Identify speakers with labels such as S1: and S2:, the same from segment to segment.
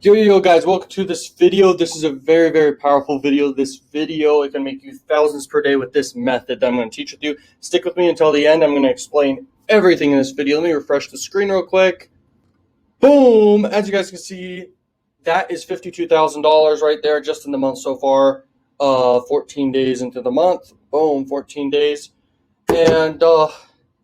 S1: Yo, guys, welcome to this video. This is a very, very powerful video. This video, it can make you thousands per day with this method that I'm going to teach with you. Stick with me until the end. I'm going to explain everything in this video. Let me refresh the screen real quick. Boom! As you guys can see, that is $52,000 right there just in the month so far. 14 days into the month. Boom, 14 days. And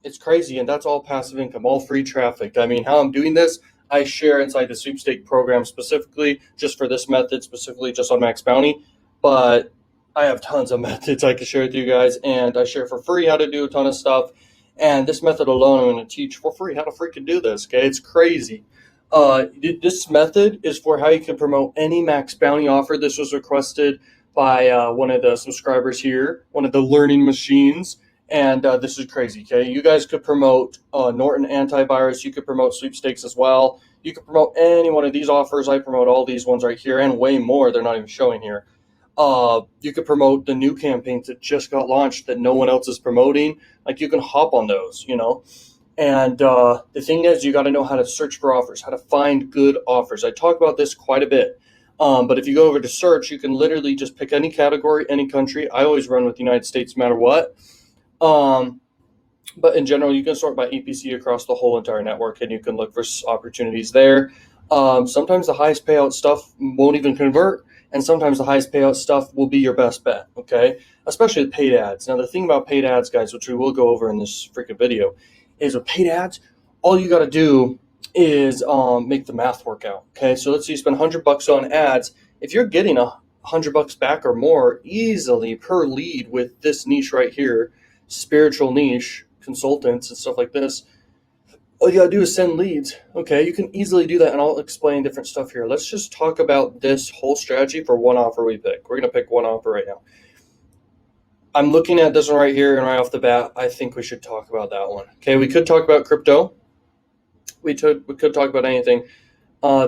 S1: it's crazy, and that's all passive income, all free traffic. I mean, how I'm doing this, I share inside the sweepstake program specifically just for this method, specifically just on Max Bounty. But I have tons of methods I can share with you guys, and I share for free how to do a ton of stuff. And this method alone, I'm going to teach for free how to freaking do this. Okay, it's crazy. This method is for how you can promote any Max Bounty offer. This was requested by one of the subscribers here, one of the learning machines. And this is crazy, okay? You guys could promote Norton antivirus. You could promote sweepstakes as well. You could promote any one of these offers. I promote all these ones right here and way more. They're not even showing here. You could promote the new campaigns that just got launched that no one else is promoting. Like, you can hop on those, you know? And the thing is, you got to know how to search for offers, how to find good offers. I talk about this quite a bit. But if you go over to search, you can literally just pick any category, any country. I always run with the United States no matter what. But in general, you can sort by EPC across the whole entire network, and you can look for opportunities there. Sometimes the highest payout stuff won't even convert, and sometimes the highest payout stuff will be your best bet, okay? Especially with paid ads. Now, the thing about paid ads, guys, which we will go over in this freaking video, is with paid ads, all you got to do is make the math work out, okay? So let's say you spend $100 on ads. If you're getting $100 back or more easily per lead with this niche right here, spiritual niche, consultants and stuff like this, all you gotta do is send leads. Okay, you can easily do that, and I'll explain different stuff here. Let's just talk about this whole strategy for one offer we pick. We're gonna pick one offer right now. I'm looking at this one right here, and right off the bat, I think we should talk about that one. Okay, we could talk about crypto. We could talk about anything.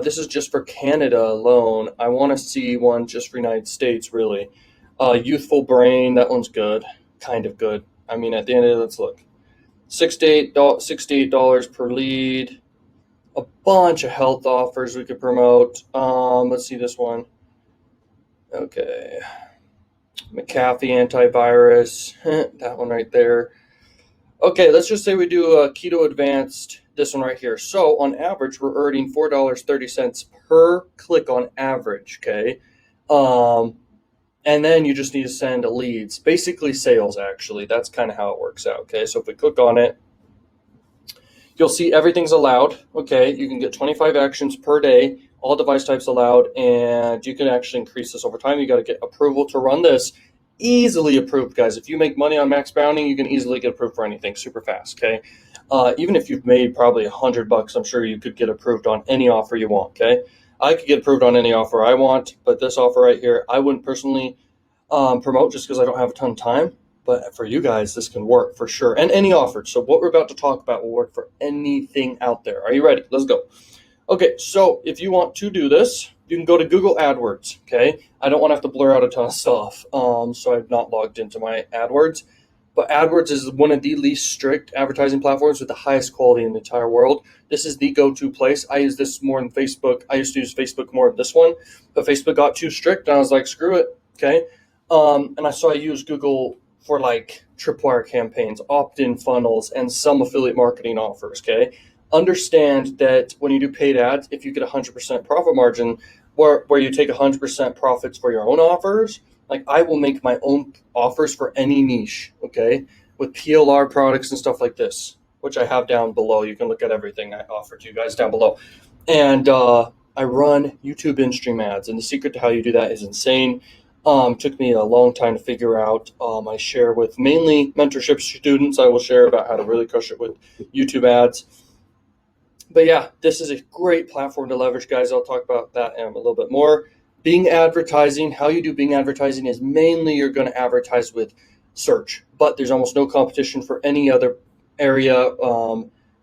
S1: This is just for Canada alone. I want to see one just for United States, really. Youthful Brain, that one's good, kind of good. I mean, at the end of it, let's look. $68 per lead. A bunch of health offers we could promote. Let's see this one. Okay. McAfee antivirus. That one right there. Okay, let's just say we do a Keto Advanced, this one right here. So on average, we're earning $4.30 per click on average, okay? And then you just need to send leads, basically sales, actually. That's kind of how it works out, okay? So if we click on it, you'll see everything's allowed, okay? You can get 25 actions per day, all device types allowed, and you can actually increase this over time. You got to get approval to run this. Easily approved, guys. If you make money on Max Bounty, you can easily get approved for anything super fast, okay? Even if you've made probably $100, I'm sure you could get approved on any offer you want, okay? I could get approved on any offer I want, but this offer right here, I wouldn't personally promote just because I don't have a ton of time. But for you guys, this can work for sure. And any offer. So what we're about to talk about will work for anything out there. Are you ready? Let's go. Okay, so if you want to do this, you can go to Google AdWords, okay? I don't want to have to blur out a ton of stuff, so I've not logged into my AdWords. But AdWords is one of the least strict advertising platforms with the highest quality in the entire world. This is the go-to place. I use this more than Facebook. I used to use Facebook more than this one, but Facebook got too strict, and I was like, screw it, okay? And I use Google for like tripwire campaigns, opt-in funnels, and some affiliate marketing offers, okay? Understand that when you do paid ads, if you get 100% profit margin, where you take 100% profits for your own offers, like I will make my own offers for any niche, okay, with PLR products and stuff like this, which I have down below. You can look at everything I offer to you guys down below. And I run YouTube in-stream ads, and the secret to how you do that is insane. Took me a long time to figure out. I share with mainly mentorship students. I will share about how to really crush it with YouTube ads. But yeah, this is a great platform to leverage, guys. I'll talk about that in a little bit more. Bing advertising, how you do Bing advertising is mainly you're going to advertise with search, but there's almost no competition for any other area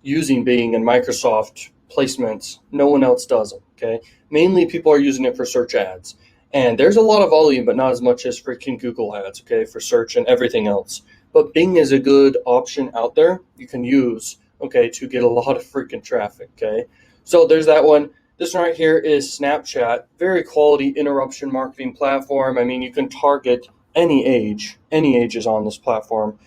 S1: using Bing and Microsoft placements. No one else does them, okay? Mainly people are using it for search ads. And there's a lot of volume, but not as much as freaking Google ads, okay, for search and everything else. But Bing is a good option out there you can use, okay, to get a lot of freaking traffic, okay? So there's that one. This one right here is Snapchat, very quality interruption marketing platform. I mean, you can target any age is on this platform,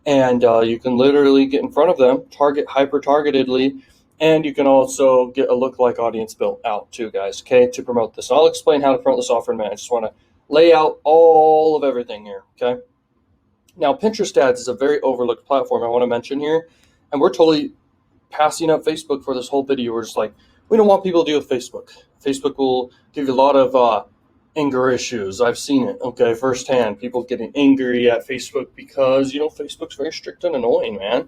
S1: and you can literally get in front of them, target hyper targetedly, and you can also get a lookalike audience built out too, guys, okay, to promote this. I'll explain how to promote this offer in a minute. I just want to lay out all of everything here, okay? Now, Pinterest ads is a very overlooked platform I want to mention here, and we're totally passing up Facebook for this whole video. We're just like, we don't want people to deal with Facebook. Facebook will give you a lot of anger issues. I've seen it, okay, firsthand. People getting angry at Facebook because, Facebook's very strict and annoying, man.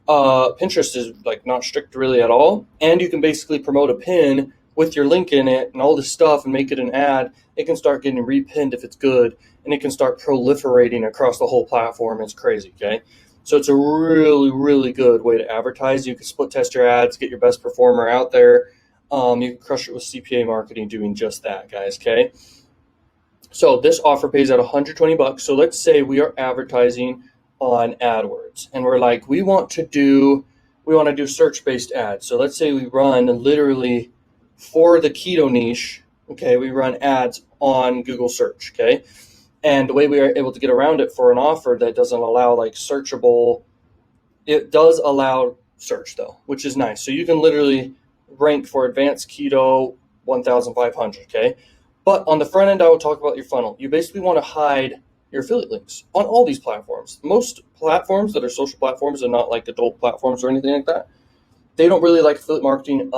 S1: Pinterest is like not strict really at all, and you can basically promote a pin with your link in it and all this stuff and make it an ad. It can start getting repinned if it's good, and it can start proliferating across the whole platform. It's crazy, okay? So it's a really, really good way to advertise. You can split test your ads, get your best performer out there. You can crush it with CPA marketing doing just that, guys, okay? So this offer pays out $120. So let's say we are advertising on AdWords, and we're like, we want to do search-based ads. So let's say we run literally for the keto niche, okay, we run ads on Google search, okay? And the way we are able to get around it for an offer that doesn't allow like searchable, it does allow search though, which is nice. So you can literally rank for advanced keto 1,500, okay? But on the front end, I will talk about your funnel. You basically want to hide your affiliate links on all these platforms. Most platforms that are social platforms and not like adult platforms or anything like that, they don't really like affiliate marketing.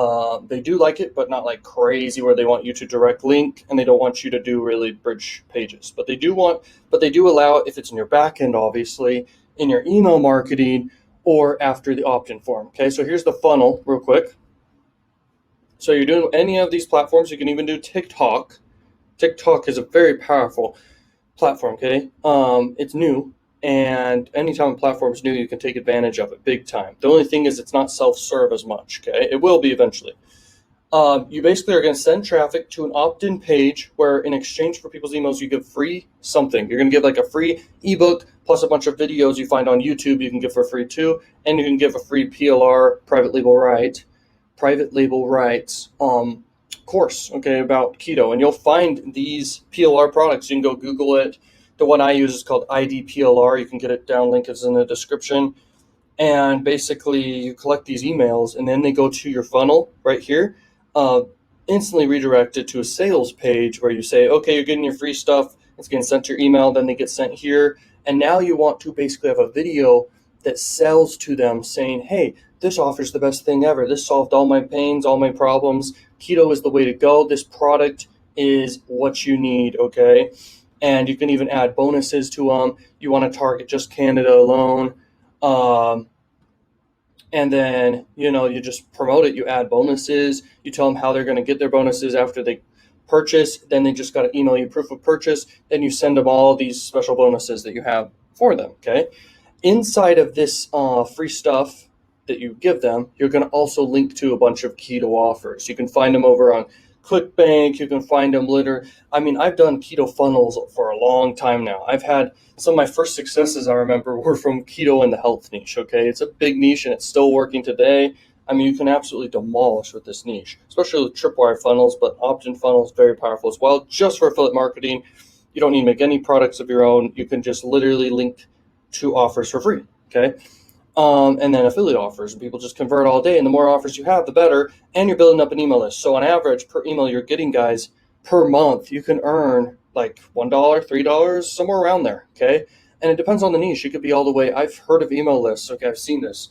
S1: They do like it, but not like crazy where they want you to direct link, and they don't want you to do really bridge pages. But they do allow it if it's in your back end, obviously, in your email marketing or after the opt-in form. Okay, so here's the funnel real quick. So you're doing any of these platforms. You can even do TikTok. TikTok is a very powerful platform, okay? It's new, and anytime a platform is new, you can take advantage of it big time. The only thing is it's not self-serve as much, okay? It will be eventually. You basically are going to send traffic to an opt-in page where in exchange for people's emails, you give free something. You're going to give like a free ebook plus a bunch of videos you find on YouTube you can give for free too, and you can give a free PLR, private label rights course, okay, about keto. And you'll find these PLR products. You can go Google it. The one I use is called IDPLR. You can get it down, link is in the description. And basically you collect these emails, and then they go to your funnel right here, instantly redirected to a sales page where you say, okay, you're getting your free stuff. It's getting sent to your email. Then they get sent here. And now you want to basically have a video that sells to them saying, hey, this offers the best thing ever. This solved all my pains, all my problems. Keto is the way to go. This product is what you need, okay? And you can even add bonuses to them. You want to target just Canada alone. And then, you just promote it. You add bonuses. You tell them how they're going to get their bonuses after they purchase. Then they just got to email you proof of purchase. Then you send them all these special bonuses that you have for them, okay? Inside of this free stuff that you give them, you're going to also link to a bunch of keto offers. You can find them over on ClickBank. You can find them I've done keto funnels for a long time now. I've had some of my first successes, I remember, were from keto and the health niche, okay? It's a big niche, and it's still working today. You can absolutely demolish with this niche, especially with tripwire funnels, but opt-in funnels, very powerful as well. Just for affiliate marketing, you don't need to make any products of your own. You can just literally link to offers for free, okay? And then affiliate offers, and people just convert all day, and the more offers you have, the better, and you're building up an email list. So on average, per email you're getting, guys, per month, you can earn like $1, $3, somewhere around there, okay? And it depends on the niche. It could be all the way, I've heard of email lists, okay, I've seen this,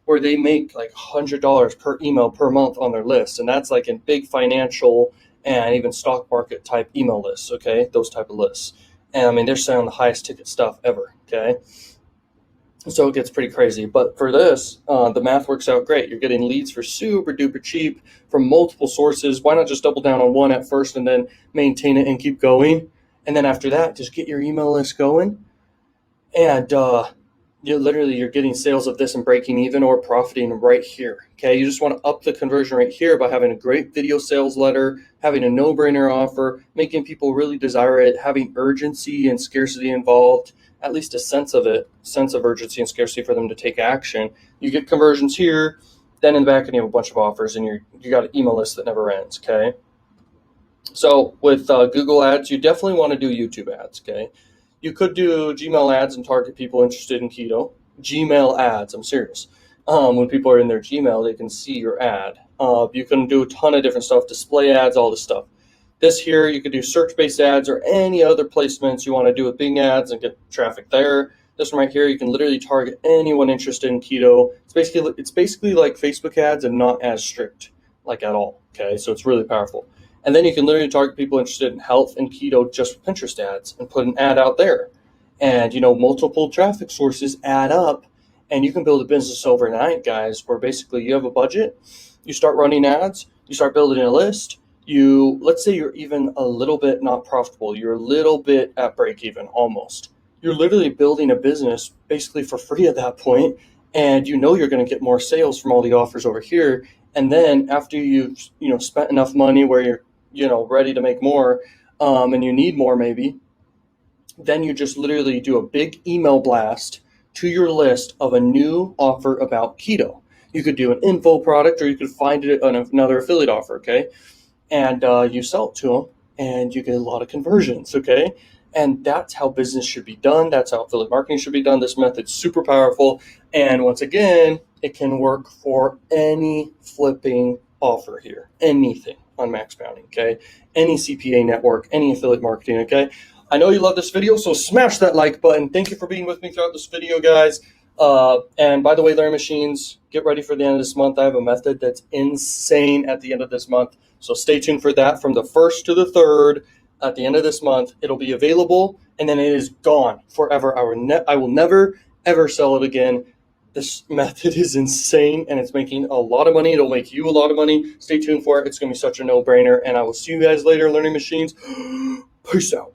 S1: where they make like $100 per email per month on their list, and that's like in big financial and even stock market type email lists, okay, those type of lists. And they're selling the highest ticket stuff ever, okay? So it gets pretty crazy. But for this, the math works out great. You're getting leads for super duper cheap from multiple sources. Why not just double down on one at first and then maintain it and keep going? And then after that, just get your email list going. And you're getting sales of this and breaking even or profiting right here. Okay, you just want to up the conversion right here by having a great video sales letter, having a no-brainer offer, making people really desire it, having urgency and scarcity involved, at least a sense of urgency and scarcity for them to take action. You get conversions here, Then in the back end, you have a bunch of offers, and you got an email list that never ends. Okay. So with Google Ads, you definitely want to do YouTube ads. Okay. You could do Gmail ads and target people interested in keto. Gmail ads, I'm serious. When people are in their Gmail, they can see your ad. You can do a ton of different stuff, display ads, all this stuff. This here, you could do search-based ads or any other placements you want to do with Bing ads and get traffic there. This one right here, you can literally target anyone interested in keto. It's basically like Facebook ads and not as strict, like at all. Okay, so it's really powerful. And then you can literally target people interested in health and keto just with Pinterest ads and put an ad out there. And multiple traffic sources add up, and you can build a business overnight, guys, where basically you have a budget, you start running ads, you start building a list. Let's say you're even a little bit not profitable, you're a little bit at break even almost. You're literally building a business basically for free at that point, and you're going to get more sales from all the offers over here. And then after you've spent enough money where you're ready to make more, and you need more maybe, then you just literally do a big email blast to your list of a new offer about keto. You could do an info product, or you could find it on another affiliate offer. Okay. And you sell it to them, and you get a lot of conversions, okay? And that's how business should be done. That's how affiliate marketing should be done. This method's super powerful, and once again, it can work for any flipping offer here, anything on Max Bounty, okay? Any CPA network, any affiliate marketing, okay? I know you love this video, so smash that like button. Thank you for being with me throughout this video, guys. And by the way, Learning Machines, get ready for the end of this month. I have a method that's insane at the end of this month. So stay tuned for that from the 1st to the 3rd. At the end of this month, it'll be available, and then it is gone forever. I will never, ever sell it again. This method is insane, and it's making a lot of money. It'll make you a lot of money. Stay tuned for it. It's going to be such a no-brainer, and I will see you guys later, Learning Machines. Peace out.